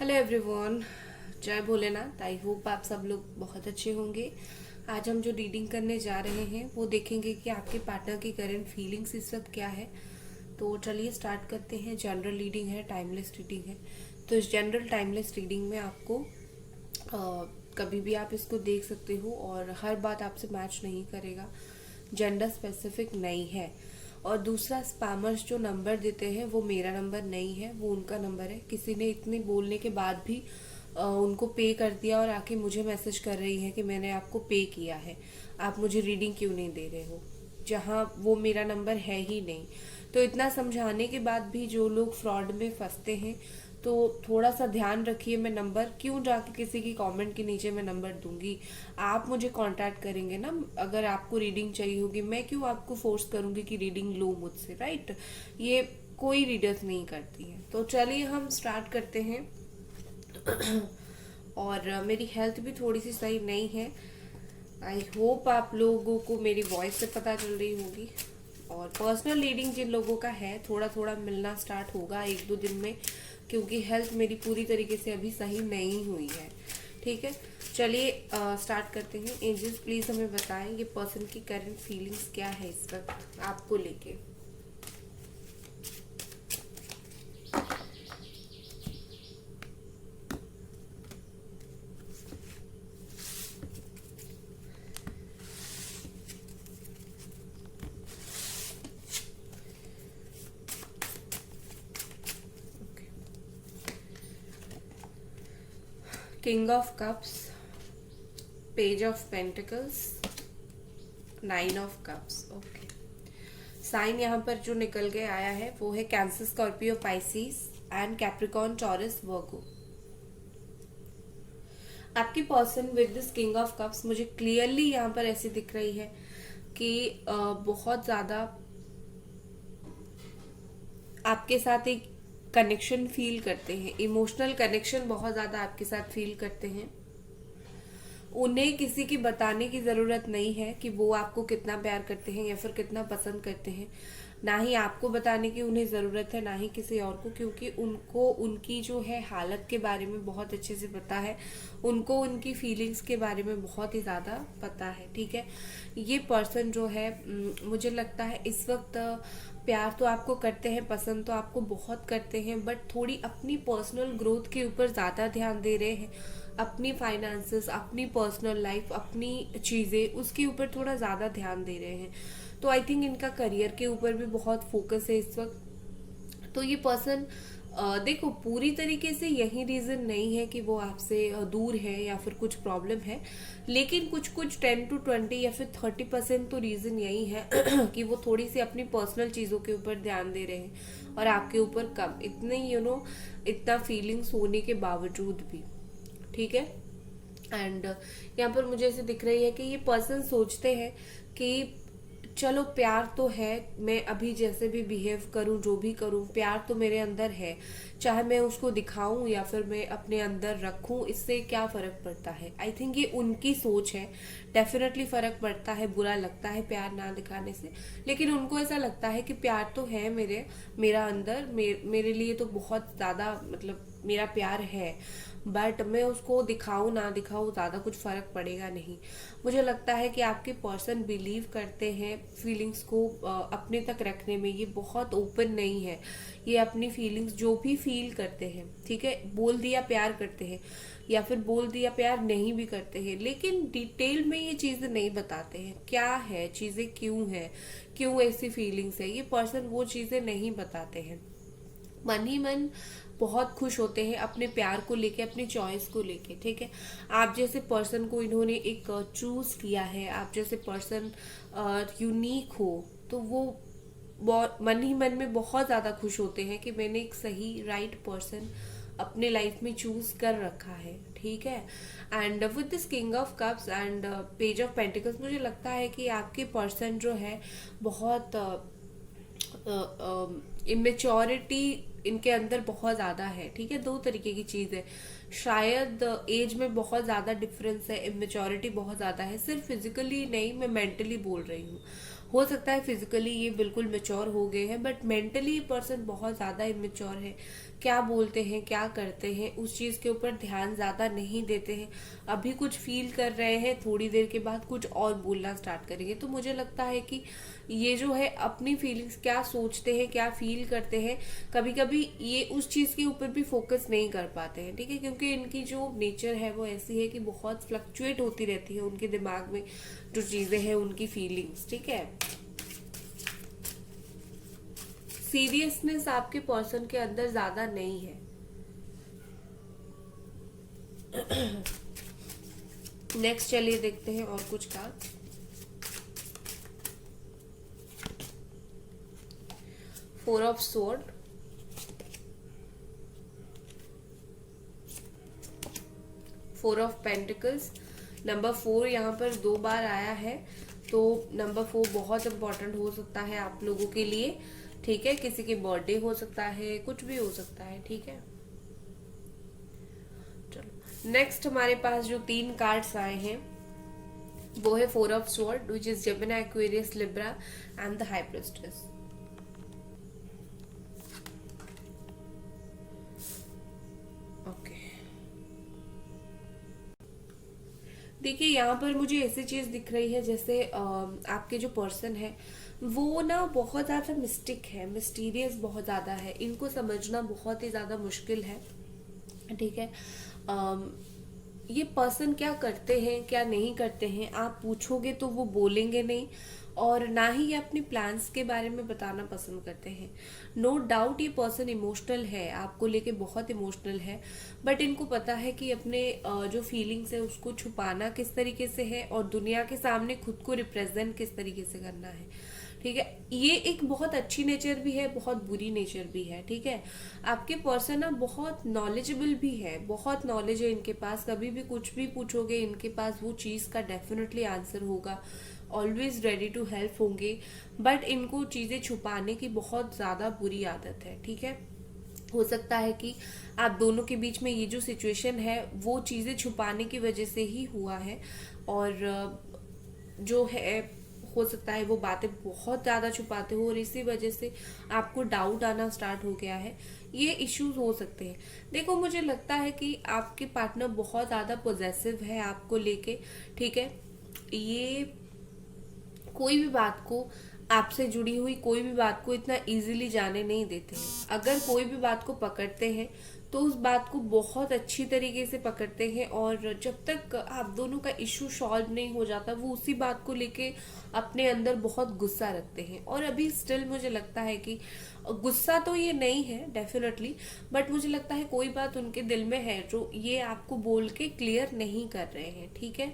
Hello everyone, जय Bholenath. I hope आप सब लोग बहुत अच्छे होंगे। आज हम जो रीडिंग करने जा रहे हैं वो देखेंगे कि आपके पार्टनर की करंट फीलिंग्स इस वक्त क्या है। तो चलिए स्टार्ट करते हैं। जनरल रीडिंग है, टाइमलेस रीडिंग है। तो इस जनरल टाइमलेस रीडिंग में आपको कभी भी आप इसको देख सकते हो और हर बात आपसे मैच नहीं करेगा, जेंडर स्पेसिफिक नहीं है। और दूसरा, स्पैमर्स जो नंबर देते हैं वो मेरा नंबर नहीं है, वो उनका नंबर है। किसी ने इतने बोलने के बाद भी उनको पे कर दिया और आके मुझे मैसेज कर रही है कि मैंने आपको पे किया है, आप मुझे रीडिंग क्यों नहीं दे रहे हो, जहाँ वो मेरा नंबर है ही नहीं। तो इतना समझाने के बाद भी जो लोग फ्रॉड में फंसते हैं, तो थोड़ा सा ध्यान रखिए। मैं नंबर क्यों जाके किसी की कमेंट के नीचे मैं नंबर दूंगी। आप मुझे कांटेक्ट करेंगे ना, अगर आपको रीडिंग चाहिए होगी। मैं क्यों आपको फोर्स करूंगी कि रीडिंग लो मुझसे, राइट? ये कोई रीडर्स नहीं करती है। तो चलिए हम स्टार्ट करते हैं। और मेरी हेल्थ भी थोड़ी सी सही नहीं है। आई होप आप लोगों को मेरी वॉइस से पता चल रही होगी। और पर्सनल रीडिंग जिन लोगों का है, थोड़ा थोड़ा मिलना स्टार्ट होगा एक दो दिन में, क्योंकि हेल्थ मेरी पूरी तरीके से अभी सही नहीं हुई है। ठीक है, चलिए स्टार्ट करते हैं। एंजल्स प्लीज हमें बताएं ये पर्सन की करंट फीलिंग्स क्या है इस वक्त आपको लेके। King of cups, page of pentacles, nine of cups. Okay, sign यहाँ पर जो निकल के आया है वो है Cancer, Scorpio, Pisces and Capricorn, Taurus, Virgo. आपकी person with this king of cups मुझे क्लियरली यहाँ पर ऐसी दिख रही है कि बहुत ज्यादा आपके साथ एक कनेक्शन फील करते हैं, इमोशनल कनेक्शन बहुत ज्यादा आपके साथ फील करते हैं। उन्हें किसी की बताने की जरूरत नहीं है कि वो आपको कितना प्यार करते हैं या फिर कितना पसंद करते हैं। ना ही आपको बताने की उन्हें जरूरत है, ना ही किसी और को, क्योंकि उनको उनकी जो है हालत के बारे में बहुत अच्छे से पता है। उनको उनकी फीलिंग्स के बारे में बहुत ही ज्यादा पता है। ठीक है, ये पर्सन जो है मुझे लगता है इस वक्त प्यार तो आपको करते हैं, पसंद तो आपको बहुत करते हैं, बट थोड़ी अपनी पर्सनल ग्रोथ के ऊपर ज्यादा ध्यान दे रहे हैं। अपनी फाइनेंसेस, अपनी पर्सनल लाइफ, अपनी चीजें, उसके ऊपर थोड़ा ज्यादा ध्यान दे रहे हैं। तो आई थिंक इनका करियर के ऊपर भी बहुत फोकस है इस वक्त। तो ये पर्सन देखो, पूरी तरीके से यही रीजन नहीं है कि वो आपसे दूर है या फिर कुछ प्रॉब्लम है, लेकिन कुछ कुछ 10 to 20 या फिर 30% तो रीजन यही है कि वो थोड़ी सी अपनी पर्सनल चीजों के ऊपर ध्यान दे रहे हैं और आपके ऊपर कम। इतने इतना फीलिंग्स होने के बावजूद भी। ठीक है, एंड यहाँ पर मुझे ऐसे दिख रही है कि ये पर्सन सोचते हैं कि चलो प्यार तो है, मैं अभी जैसे भी बिहेव करूं, जो भी करूं, प्यार तो मेरे अंदर है। चाहे मैं उसको दिखाऊं या फिर मैं अपने अंदर रखूं, इससे क्या फर्क पड़ता है। आई थिंक ये उनकी सोच है। डेफिनेटली फर्क पड़ता है, बुरा लगता है प्यार ना दिखाने से, लेकिन उनको ऐसा लगता है कि प्यार तो है मेरा अंदर, मेरे लिए तो बहुत ज्यादा, मतलब मेरा प्यार है, बट मैं उसको दिखाऊं ना दिखाऊं ज्यादा कुछ फर्क पड़ेगा नहीं। मुझे लगता है कि आपके पर्सन बिलीव करते हैं फीलिंग्स को अपने तक रखने में। ये बहुत ओपन नहीं है। ये अपनी फीलिंग्स जो भी फील करते हैं, ठीक है, बोल दिया प्यार करते हैं या फिर बोल दिया प्यार नहीं भी करते हैं, लेकिन डिटेल में ये चीजें नहीं बताते हैं। क्या है चीजें, क्यों है, क्यों ऐसी फीलिंग्स है, ये पर्सन वो चीजें नहीं बताते हैं। मन ही मन बहुत खुश होते हैं अपने प्यार को लेके, अपनी चॉइस को लेके। ठीक है, आप जैसे पर्सन को इन्होंने एक चूज किया है, आप जैसे पर्सन यूनिक हो, तो वो मन ही मन में बहुत ज्यादा खुश होते हैं कि मैंने एक सही राइट पर्सन अपने लाइफ में चूज कर रखा है। ठीक है, and with this king of cups and page of pentacles मुझे लगता है कि आपके पर्सन जो है बहुत इमेच्योरिटी इनके अंदर बहुत ज्यादा है। ठीक है, दो तरीके की चीज है। शायद एज में बहुत ज्यादा डिफरेंस है, इमेच्योरिटी बहुत ज्यादा है। सिर्फ फिजिकली नहीं, मैं मेंटली बोल रही हूँ। हो सकता है फिजिकली ये बिल्कुल मेच्योर हो गए हैं, बट मेंटली ये पर्सन बहुत ज्यादा इमेच्योर है। क्या बोलते हैं, क्या करते हैं, उस चीज के ऊपर ध्यान ज्यादा नहीं देते हैं। अभी कुछ फील कर रहे हैं, थोड़ी देर के बाद कुछ और बोलना स्टार्ट करेंगे। तो मुझे लगता है कि ये जो है अपनी फीलिंग्स, क्या सोचते हैं, क्या फील करते हैं, कभी कभी ये उस चीज के ऊपर भी फोकस नहीं कर पाते हैं, ठीक है, क्योंकि इनकी जो नेचर है वो ऐसी है कि बहुत फ्लक्चुएट होती रहती है उनके दिमाग में जो चीजें हैं, उनकी फीलिंग्स, ठीक है। सीरियसनेस आपके पर्सन के अंदर ज्यादा नहीं है। नेक्स्ट चलिए देखते हैं और कुछ card. Four of sword, four of pentacles. Number 4 यहाँ पर 2 बार आया है, तो नंबर 4 बहुत इंपॉर्टेंट हो सकता है आप लोगों के लिए, ठीक है। किसी की बर्थडे हो सकता है, कुछ भी हो सकता है, ठीक है। चलो नेक्स्ट हमारे पास जो 3 कार्ड्स आए हैं वो है 4 of sword, which is Gemini, Aquarius, Libra and the high priestess. Okay, देखिए यहाँ पर मुझे ऐसी चीज दिख रही है जैसे आपके जो पर्सन है वो ना बहुत ज्यादा मिस्टिक है, मिस्टीरियस बहुत ज्यादा है, इनको समझना बहुत ही ज्यादा मुश्किल है, ठीक है। ये पर्सन क्या करते हैं, क्या नहीं करते हैं, आप पूछोगे तो वो बोलेंगे नहीं, और ना ही ये अपने प्लान्स के बारे में बताना पसंद करते हैं। नो डाउट ये पर्सन इमोशनल है, आपको लेके बहुत इमोशनल है, बट इनको पता है कि अपने जो फीलिंग्स है उसको छुपाना किस तरीके से है और दुनिया के सामने खुद को रिप्रेजेंट किस तरीके से करना है, ठीक है। ये एक बहुत अच्छी नेचर भी है, बहुत बुरी नेचर भी है, ठीक है। आपके पर्सन ना बहुत नॉलेजेबल भी है, बहुत नॉलेज है इनके पास, कभी भी कुछ भी पूछोगे इनके पास वो चीज का डेफिनेटली आंसर होगा, ऑलवेज रेडी टू हेल्प होंगे, बट इनको चीजें छुपाने की बहुत ज्यादा बुरी आदत है, ठीक है। हो सकता है कि आप दोनों के बीच में ये जो सिचुएशन है वो चीजें छुपाने की वजह से ही हुआ है, और जो है हो सकता है वो बातें बहुत ज्यादा छुपाते हो और इसी वजह से आपको डाउट आना स्टार्ट हो गया है। ये इश्यूज हो सकते हैं। देखो मुझे लगता है कि आपके पार्टनर बहुत ज्यादा पॉजेसिव है आपको लेके, ठीक है। ये कोई भी बात को, आपसे जुड़ी हुई कोई भी बात को इतना इजीली जाने नहीं देते हैं। अगर कोई भी बात को पकड़ते हैं तो उस बात को बहुत अच्छी तरीके से पकड़ते हैं, और जब तक आप दोनों का इश्यू सॉल्व नहीं हो जाता वो उसी बात को लेके अपने अंदर बहुत गुस्सा रखते हैं। और अभी स्टिल मुझे लगता है कि गुस्सा तो ये नहीं है डेफिनेटली, बट मुझे लगता है कोई बात उनके दिल में है जो ये आपको बोल के क्लियर नहीं कर रहे हैं, ठीक है।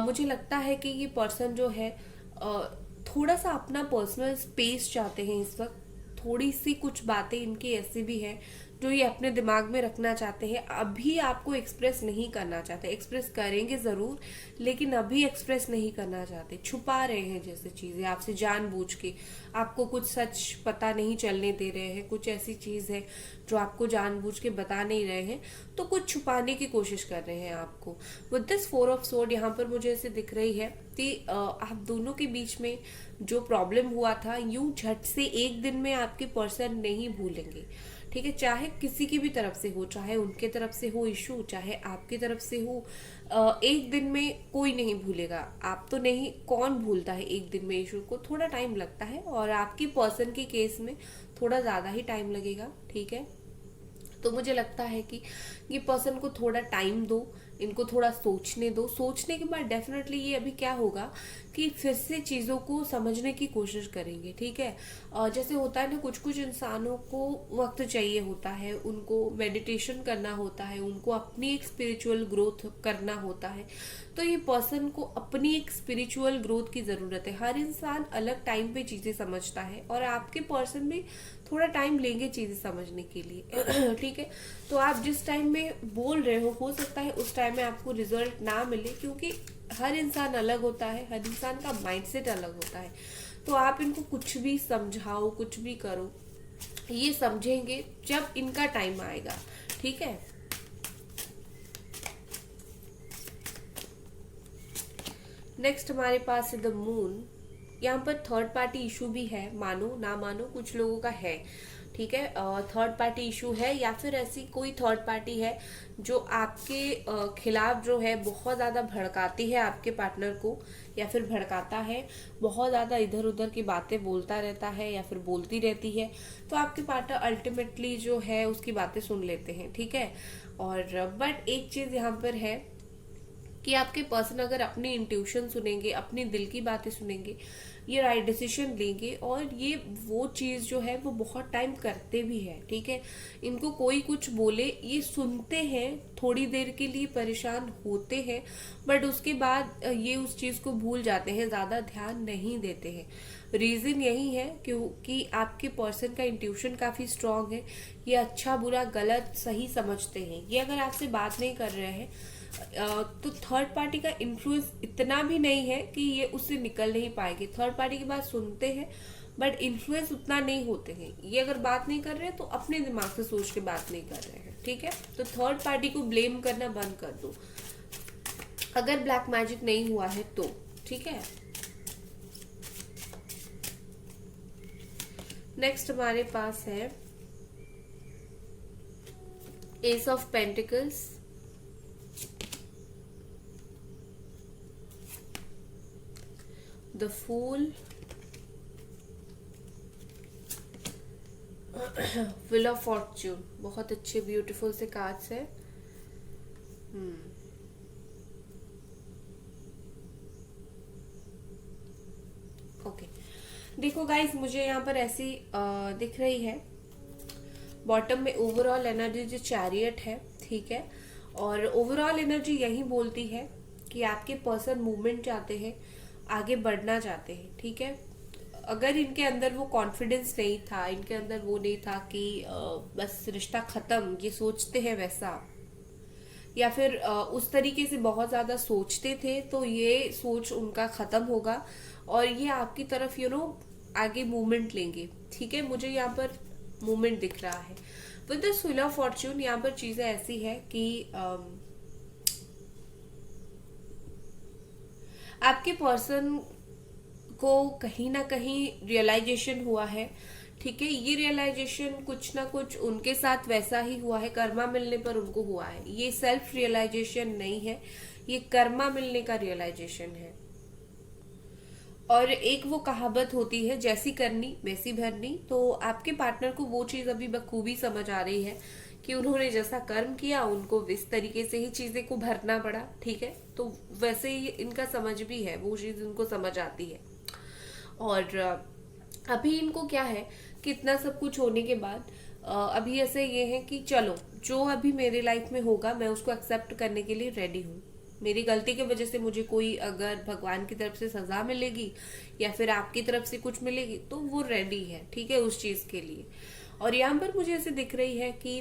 मुझे लगता है कि ये पर्सन जो है थोड़ा सा अपना पर्सनल स्पेस चाहते हैं इस वक्त। थोड़ी सी कुछ बातें इनकी ऐसी भी हैं जो ये अपने दिमाग में रखना चाहते हैं, अभी आपको एक्सप्रेस नहीं करना चाहते। एक्सप्रेस करेंगे जरूर लेकिन अभी एक्सप्रेस नहीं करना चाहते, छुपा रहे हैं जैसे चीजें आपसे जानबूझ के, आपको कुछ सच पता नहीं चलने दे रहे हैं, कुछ ऐसी चीज है जो आपको जानबूझ के बता नहीं रहे हैं, तो कुछ छुपाने की कोशिश कर रहे हैं आपको। विद दिस 4 ऑफ स्वॉर्ड यहाँ पर मुझे ऐसे दिख रही है कि आप दोनों के बीच में जो प्रॉब्लम हुआ था यूं झट से एक दिन में आपके पर्सन नहीं भूलेंगे, ठीक है। चाहे किसी की भी तरफ से हो, चाहे उनके तरफ से हो इशू, चाहे आपकी तरफ से हो, एक दिन में कोई नहीं भूलेगा। आप तो नहीं, कौन भूलता है एक दिन में इशू को, थोड़ा टाइम लगता है, और आपकी पर्सन के केस में थोड़ा ज्यादा ही टाइम लगेगा, ठीक है। तो मुझे लगता है कि ये पर्सन को थोड़ा टाइम दो, इनको थोड़ा सोचने दो। सोचने के बाद डेफिनेटली ये अभी क्या होगा कि फिर से चीजों को समझने की कोशिश करेंगे, ठीक है। जैसे होता है ना, कुछ कुछ इंसानों को वक्त चाहिए होता है, उनको मेडिटेशन करना होता है, उनको अपनी एक स्पिरिचुअल ग्रोथ करना होता है। तो ये पर्सन को अपनी एक स्पिरिचुअल ग्रोथ की जरूरत है। हर इंसान अलग टाइम पे चीजें समझता है और आपके पर्सन भी थोड़ा टाइम लेंगे चीजें समझने के लिए ठीक है। तो आप जिस टाइम में बोल रहे हो सकता है उस टाइम में आपको रिजल्ट ना मिले, क्योंकि हर इंसान अलग होता है, हर इंसान का माइंडसेट अलग होता है। तो आप इनको कुछ भी समझाओ, कुछ भी करो, ये समझेंगे जब इनका टाइम आएगा, ठीक है। नेक्स्ट हमारे पास है द मून। यहाँ पर थर्ड पार्टी इशू भी है, मानो ना मानो कुछ लोगों का है, ठीक है, थर्ड पार्टी इशू है या फिर ऐसी कोई थर्ड पार्टी है जो आपके खिलाफ जो है बहुत ज्यादा भड़काती है आपके पार्टनर को, या फिर भड़काता है, बहुत ज्यादा इधर उधर की बातें बोलता रहता है या फिर बोलती रहती है, तो आपके पार्टनर अल्टीमेटली जो है उसकी बातें सुन लेते हैं। ठीक है, और बट एक चीज यहाँ पर है कि आपके पर्सन अगर अपनी इंट्यूशन सुनेंगे, अपनी दिल की बातें सुनेंगे, ये राइट डिसीजन लेंगे, और ये वो चीज जो है वो बहुत टाइम करते भी है। ठीक है, इनको कोई कुछ बोले ये सुनते हैं, थोड़ी देर के लिए परेशान होते हैं, बट उसके बाद ये उस चीज को भूल जाते हैं, ज्यादा ध्यान नहीं देते हैं। रीजन यही है क्योंकि आपके पर्सन का इंट्यूशन काफी स्ट्रांग है, ये अच्छा बुरा गलत सही समझते हैं। ये अगर आपसे बात नहीं कर रहे हैं तो थर्ड पार्टी का इन्फ्लुएंस इतना भी नहीं है कि ये उससे निकल नहीं पाएंगे। थर्ड पार्टी की बात सुनते हैं बट इन्फ्लुएंस उतना नहीं होते हैं। ये अगर बात नहीं कर रहे हैं तो अपने दिमाग से सोच के बात नहीं कर रहे हैं। ठीक है, तो थर्ड पार्टी को ब्लेम करना बंद कर दो अगर ब्लैक मैजिक नहीं हुआ है तो। ठीक है, नेक्स्ट हमारे पास है ace of pentacles, the fool, wheel of fortune. बहुत अच्छे ब्यूटीफुल से कार्ड्स है। ओके, देखो गाइस, मुझे यहाँ पर ऐसी दिख रही है बॉटम में ओवरऑल एनर्जी जो चैरियट है। ठीक है, और ओवरऑल एनर्जी यही बोलती है कि आपके पर्सन मूवमेंट चाहते हैं, आगे बढ़ना चाहते हैं। ठीक है, अगर इनके अंदर वो कॉन्फिडेंस नहीं था, इनके अंदर वो नहीं था कि बस रिश्ता खत्म, ये सोचते हैं वैसा, या फिर उस तरीके से बहुत ज्यादा सोचते थे, तो ये सोच उनका खत्म होगा और ये आपकी तरफ आगे मूवमेंट लेंगे। ठीक है, मुझे यहाँ पर मूवमेंट दिख रहा है with the wheel of Fortune. यहाँ पर चीजें ऐसी है कि आपके पर्सन को कहीं ना कहीं रियलाइजेशन हुआ है। ठीक है, ये रियलाइजेशन कुछ ना कुछ उनके साथ वैसा ही हुआ है, कर्मा मिलने पर उनको हुआ है। ये सेल्फ रियलाइजेशन नहीं है, ये कर्मा मिलने का रियलाइजेशन है। और एक वो कहावत होती है, जैसी करनी वैसी भरनी। तो आपके पार्टनर को वो चीज अभी बखूबी समझ आ रही है कि उन्होंने जैसा कर्म किया उनको इस तरीके से ही चीजें को भरना पड़ा। ठीक है, तो वैसे ही इनका समझ भी है, वो चीज उनको समझ आती है। और अभी इनको क्या है कि इतना सब कुछ होने के बाद अभी ऐसे ये है कि चलो जो अभी मेरे लाइफ में होगा मैं उसको एक्सेप्ट करने के लिए रेडी हूँ। मेरी गलती की वजह से मुझे कोई अगर भगवान की तरफ से सजा मिलेगी या फिर आपकी तरफ से कुछ मिलेगी तो वो रेडी है। ठीक है, उस चीज के लिए। और यहाँ पर मुझे ऐसे दिख रही है कि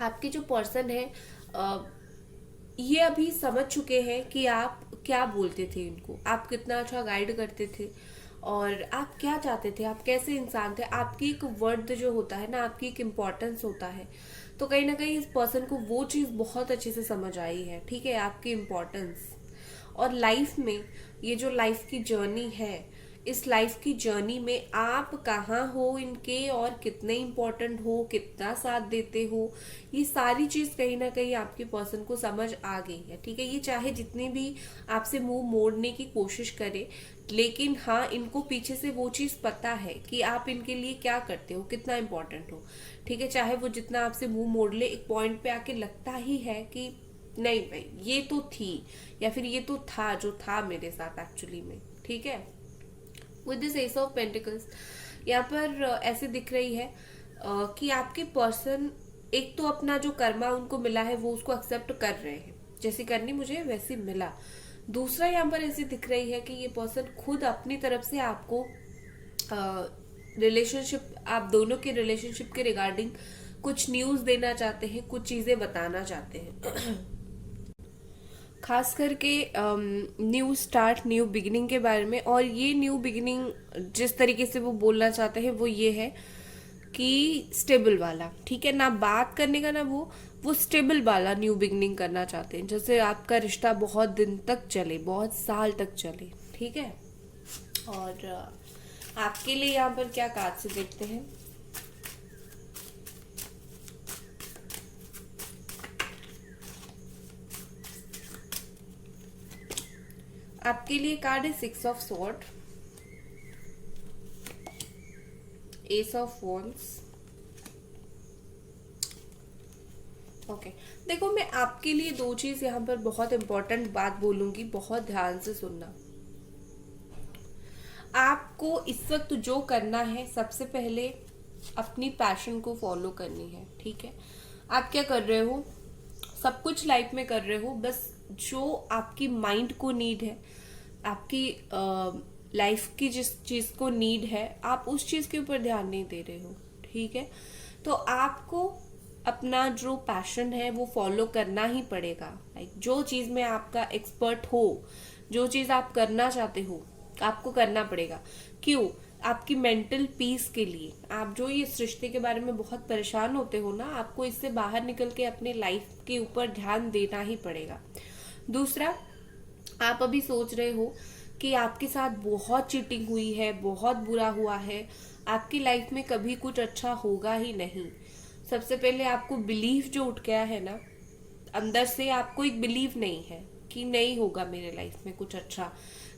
आपके जो पर्सन है ये अभी समझ चुके हैं कि आप क्या बोलते थे इनको, आप कितना अच्छा गाइड करते थे और आप क्या चाहते थे, आप कैसे इंसान थे। आपकी एक वर्ड जो होता है ना, आपकी एक इम्पोर्टेंस होता है। तो कहीं ना कहीं इस पर्सन को वो चीज बहुत अच्छे से समझ आई है। ठीक है, आपकी इम्पोर्टेंस। और लाइफ में ये जो लाइफ की जर्नी है, इस लाइफ की जर्नी में आप कहाँ हो इनके और कितने इम्पोर्टेंट हो, कितना साथ देते हो, ये सारी चीज कहीं ना कहीं आपके पर्सन को समझ आ गई है। ठीक है, ये चाहे जितनी भी आपसे मुंह मोड़ने की कोशिश करे, लेकिन हाँ, इनको पीछे से वो चीज पता है कि आप इनके लिए क्या करते हो, कितना इम्पोर्टेंट हो। ठीक है, चाहे वो जितना आपसे मुंह मोड़ ले, एक पॉइंट पे आके लगता ही है कि नहीं भाई ये तो थी, या फिर ये तो था जो था मेरे साथ एक्चुअली में। ठीक है, with this S of pentacles यहाँ पर ऐसे दिख रही है कि आपके पर्सन एक तो अपना जो कर्मा उनको मिला है वो उसको एक्सेप्ट कर रहे हैं, जैसी करनी मुझे वैसी मिला। दूसरा यहाँ पर ऐसी दिख रही है कि ये पर्सन खुद अपनी तरफ से आपको रिलेशनशिप, आप दोनों के रिलेशनशिप के रिगार्डिंग कुछ न्यूज देना चाहते हैं, कुछ चीजें बताना चाहते हैं। खास करके न्यू स्टार्ट, न्यू बिगिनिंग के बारे में। और ये न्यू बिगिनिंग जिस तरीके से वो बोलना चाहते हैं वो ये है कि स्टेबल वाला। ठीक है, ना बात करने का ना वो स्टेबल वाला न्यू बिगिनिंग करना चाहते हैं, जैसे आपका रिश्ता बहुत दिन तक चले, बहुत साल तक चले। ठीक है, और आपके लिए यहाँ पर क्या कार्ड से देखते हैं। आपके लिए कार्ड है 6 of sword, S of wands. Okay देखो, मैं आपके लिए दो चीज यहाँ पर बहुत इंपॉर्टेंट बात बोलूंगी, बहुत ध्यान से सुनना। आपको इस वक्त जो करना है, सबसे पहले अपनी पैशन को फॉलो करनी है, ठीक है। आप क्या कर रहे हो, सब कुछ लाइफ में कर रहे हो, बस जो आपकी माइंड को नीड है, आपकी लाइफ की जिस चीज को नीड है, आप उस चीज के ऊपर ध्यान नहीं दे रहे हो, ठीक है। तो आपको अपना जो पैशन है वो फॉलो करना ही पड़ेगा। लाइक जो चीज में आपका एक्सपर्ट हो, जो चीज आप करना चाहते हो, आपको करना पड़ेगा। क्यों? आपकी मेंटल पीस के लिए। आप जो ये इस रिश्ते के बारे में बहुत परेशान होते हो ना, आपको इससे बाहर निकल के अपने लाइफ के ऊपर ध्यान देना ही पड़ेगा। दूसरा, आप अभी सोच रहे हो कि आपके साथ बहुत चीटिंग हुई है, बहुत बुरा हुआ है, आपकी लाइफ में कभी कुछ अच्छा होगा ही नहीं। सबसे पहले आपको बिलीव जो उठ गया है ना अंदर से, आपको एक बिलीव नहीं है कि नहीं होगा मेरे लाइफ में कुछ अच्छा।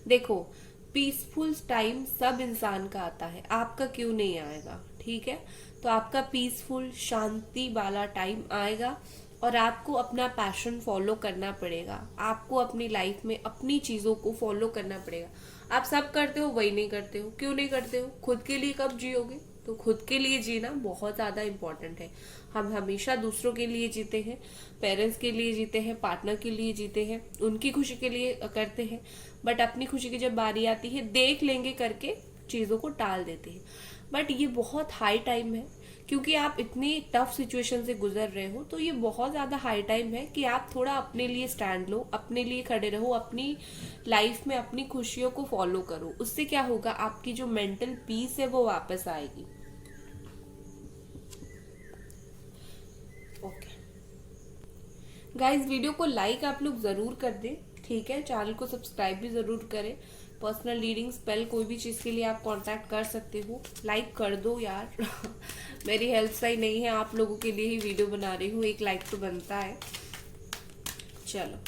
देखो, पीसफुल टाइम सब इंसान का आता है, आपका क्यों नहीं आएगा, ठीक है। तो आपका पीसफुल शांति वाला टाइम आएगा और आपको अपना पैशन फॉलो करना पड़ेगा। आपको अपनी लाइफ में अपनी चीजों को फॉलो करना पड़ेगा। आप सब करते हो, वही नहीं करते हो, क्यों नहीं करते हो? खुद के लिए कब जियोगे? तो खुद के लिए जीना बहुत ज्यादा इम्पोर्टेंट है। हम हमेशा दूसरों के लिए जीते हैं, पेरेंट्स के लिए जीते हैं, पार्टनर के लिए जीते हैं, उनकी खुशी के लिए करते हैं, बट अपनी खुशी की जब बारी आती है, देख लेंगे करके चीजों को टाल देते हैं। बट ये बहुत हाई टाइम है, क्योंकि आप इतनी टफ सिचुएशन से गुजर रहे हो, तो ये बहुत ज्यादा हाई टाइम है कि आप थोड़ा अपने लिए स्टैंड लो, अपने लिए खड़े रहो, अपनी लाइफ में अपनी खुशियों को फॉलो करो। उससे क्या होगा, आपकी जो मेंटल पीस है वो वापस आएगी। ओके गाइज, वीडियो को लाइक आप लोग जरूर कर दें, ठीक है। चैनल को सब्सक्राइब भी जरूर करें। पर्सनल रीडिंग, स्पेल, कोई भी चीज के लिए आप कांटेक्ट कर सकते हो। लाइक कर दो यार मेरी हेल्प सही नहीं है, आप लोगों के लिए ही वीडियो बना रही हूँ, एक लाइक तो बनता है। चलो,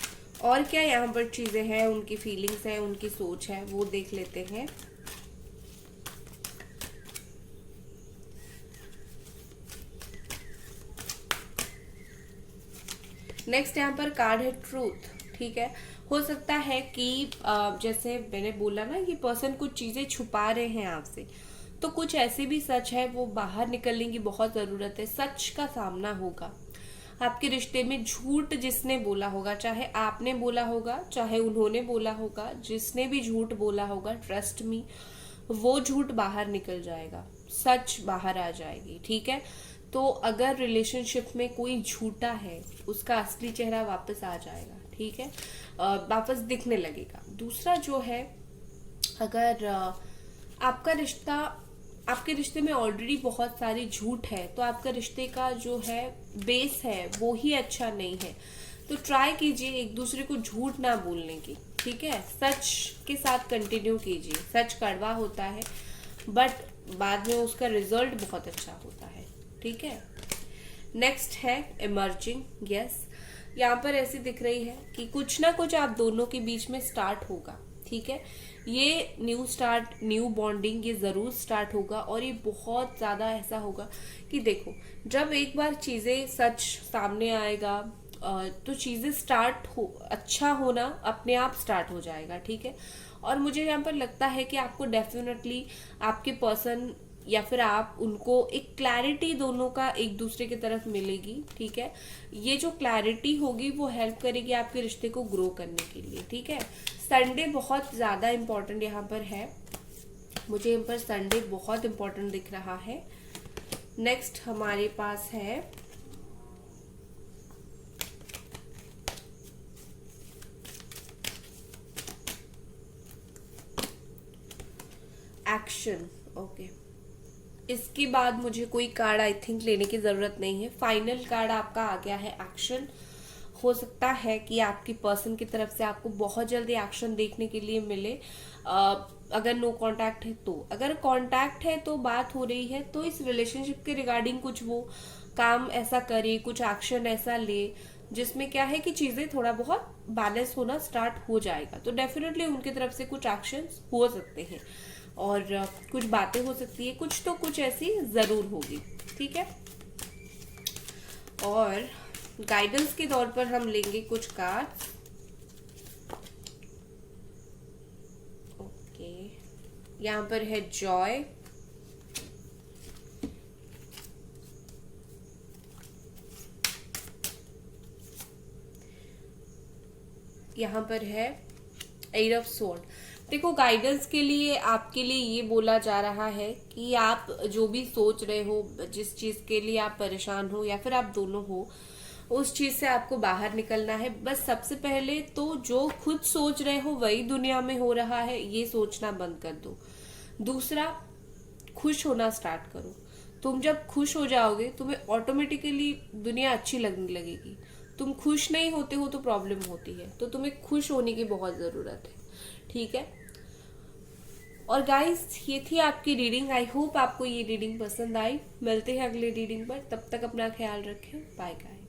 और क्या यहाँ पर चीजें हैं, उनकी फीलिंग्स है, उनकी सोच है, वो देख लेते हैं। नेक्स्ट यहाँ पर कार्ड है ट्रूथ, ठीक है। हो सकता है कि जैसे मैंने बोला ना, ये पर्सन कुछ चीजें छुपा रहे हैं आपसे, तो कुछ ऐसे भी सच है वो बाहर निकलने की बहुत जरूरत है। सच का सामना होगा आपके रिश्ते में। झूठ जिसने बोला होगा, चाहे आपने बोला होगा, चाहे उन्होंने बोला होगा, जिसने भी झूठ बोला होगा, ट्रस्ट मी, वो झूठ बाहर निकल जाएगा, सच बाहर आ जाएगी, ठीक है। तो अगर रिलेशनशिप में कोई झूठा है, उसका असली चेहरा वापस आ जाएगा, ठीक है, वापस दिखने लगेगा। दूसरा जो है, अगर आपका रिश्ता, आपके रिश्ते में ऑलरेडी बहुत सारी झूठ है, तो आपका रिश्ते का जो है बेस है वो ही अच्छा नहीं है। तो ट्राई कीजिए एक दूसरे को झूठ ना बोलने की, ठीक है। सच के साथ कंटिन्यू कीजिए। सच कड़वा होता है, बट बाद में उसका रिजल्ट बहुत अच्छा होता है, ठीक है। नेक्स्ट है इमर्जिंग। यस, यहाँ पर ऐसी दिख रही है कि कुछ ना कुछ आप दोनों के बीच में स्टार्ट होगा, ठीक है। ये न्यू स्टार्ट, न्यू बॉन्डिंग, ये जरूर स्टार्ट होगा। और ये बहुत ज्यादा ऐसा होगा कि देखो, जब एक बार चीजें सच सामने आएगा, तो चीजें स्टार्ट हो, अच्छा होना अपने आप स्टार्ट हो जाएगा, ठीक है। और मुझे यहाँ पर लगता है कि आपको डेफिनेटली आपके पर्सन या फिर आप उनको एक क्लैरिटी दोनों का एक दूसरे की तरफ मिलेगी, ठीक है। ये जो क्लैरिटी होगी वो हेल्प करेगी आपके रिश्ते को ग्रो करने के लिए, ठीक है। संडे बहुत ज्यादा इम्पोर्टेंट यहाँ पर है, मुझे यहाँ पर संडे बहुत इम्पोर्टेंट दिख रहा है। नेक्स्ट हमारे पास है एक्शन। ओके, इसके बाद मुझे कोई कार्ड आई थिंक लेने की जरूरत नहीं है। फाइनल कार्ड आपका आ गया है एक्शन। हो सकता है कि आपकी पर्सन की तरफ से आपको बहुत जल्दी एक्शन देखने के लिए मिले। अगर नो कांटेक्ट है तो, अगर कांटेक्ट है तो बात हो रही है, तो इस रिलेशनशिप के रिगार्डिंग कुछ वो काम ऐसा करे, कुछ एक्शन ऐसा ले जिसमें क्या है कि चीजें थोड़ा बहुत बैलेंस होना स्टार्ट हो जाएगा। तो डेफिनेटली उनकी तरफ से कुछ एक्शंस हो सकते हैं और कुछ बातें हो सकती है, कुछ तो कुछ ऐसी जरूर होगी। ठीक है, और गाइडेंस के तौर पर हम लेंगे कुछ कार्ड्स। ओके, यहाँ पर है जॉय, यहाँ पर है एट ऑफ स्वॉर्ड। देखो, गाइडेंस के लिए आपके लिए ये बोला जा रहा है कि आप जो भी सोच रहे हो, जिस चीज के लिए आप परेशान हो या फिर आप दोनों हो, उस चीज से आपको बाहर निकलना है। बस सबसे पहले तो जो खुद सोच रहे हो वही दुनिया में हो रहा है, ये सोचना बंद कर दो। दूसरा, खुश होना स्टार्ट करो। तुम जब खुश हो जाओगे तुम्हें ऑटोमेटिकली दुनिया अच्छी लगने लगेगी। तुम खुश नहीं होते हो तो प्रॉब्लम होती है, तो तुम्हें खुश होने की बहुत जरूरत है। ठीक है, और गाइस ये थी आपकी रीडिंग। आई होप आपको ये रीडिंग पसंद आई। मिलते हैं अगले रीडिंग पर, तब तक अपना ख्याल रखें। Bye guys.